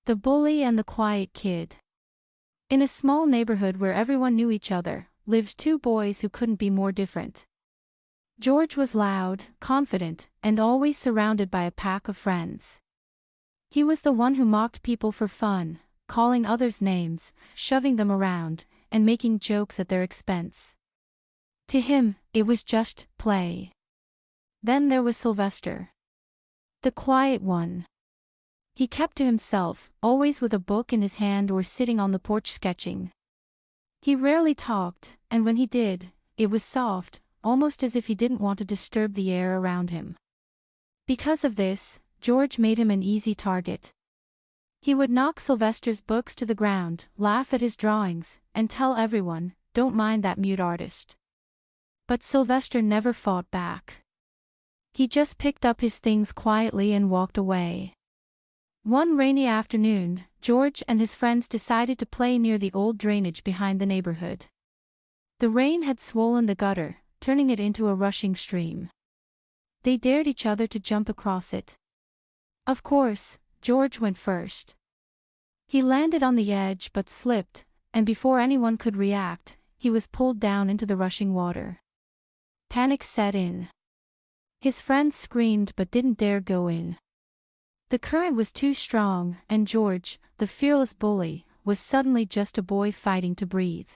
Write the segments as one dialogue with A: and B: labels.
A: The Bully and the Quiet Kid. In a small neighborhood where everyone knew each other, lived two boys who couldn't be more different. George was loud, confident, and always surrounded by a pack of friends. He was the one who mocked people for fun, calling others names, shoving them around, and making jokes at their expense. To him, it was just play. Then there was Sylvester. The quiet one. He kept to himself, always with a book in his hand or sitting on the porch sketching. He rarely talked, and when he did, it was soft, almost as if he didn't want to disturb the air around him. Because of this, George made him an easy target. He would knock Sylvester's books to the ground, laugh at his drawings, and tell everyone, "Don't mind that mute artist." But Sylvester never fought back. He just picked up his things quietly and walked away. One rainy afternoon, George and his friends decided to play near the old drainage behind the neighborhood. The rain had swollen the gutter, turning it into a rushing stream. They dared each other to jump across it. Of course, George went first. He landed on the edge but slipped, and before anyone could react, he was pulled down into the rushing water. Panic set in. His friends screamed but didn't dare go in. The current was too strong, and George, the fearless bully, was suddenly just a boy fighting to breathe.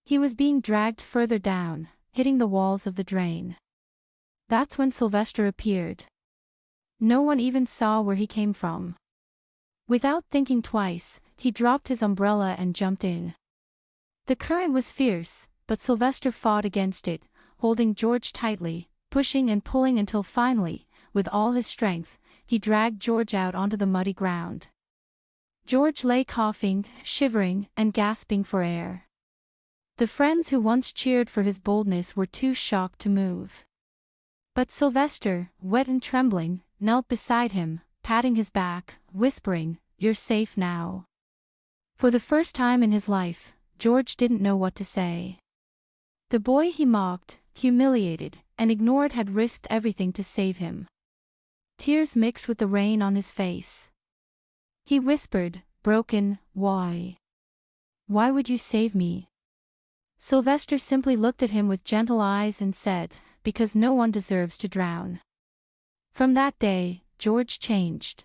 A: He was being dragged further down, hitting the walls of the drain. That's when Sylvester appeared. No one even saw where he came from. Without thinking twice, he dropped his umbrella and jumped in. The current was fierce, but Sylvester fought against it, holding George tightly, pushing and pulling until finally, with all his strength, he dragged George out onto the muddy ground. George lay coughing, shivering, and gasping for air. The friends who once cheered for his boldness were too shocked to move. But Sylvester, wet and trembling, knelt beside him, patting his back, whispering, "You're safe now." For the first time in his life, George didn't know what to say. The boy he mocked, humiliated, and ignored had risked everything to save him. Tears mixed with the rain on his face. He whispered, broken, "Why? Why would you save me?" Sylvester simply looked at him with gentle eyes and said, "Because no one deserves to drown." From that day, George changed.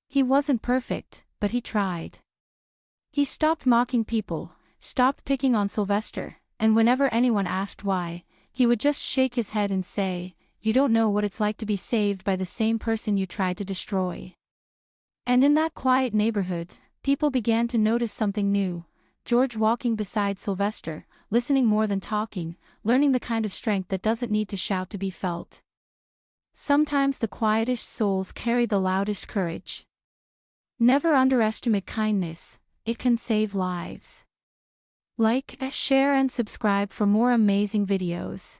A: He wasn't perfect, but he tried. He stopped mocking people, stopped picking on Sylvester, and whenever anyone asked why, he would just shake his head and say, "You don't know what it's like to be saved by the same person you tried to destroy." And in that quiet neighborhood, people began to notice something new. George walking beside Sylvester, listening more than talking, learning the kind of strength that doesn't need to shout to be felt. Sometimes the quietest souls carry the loudest courage. Never underestimate kindness, it can save lives. Like, share and subscribe for more amazing videos.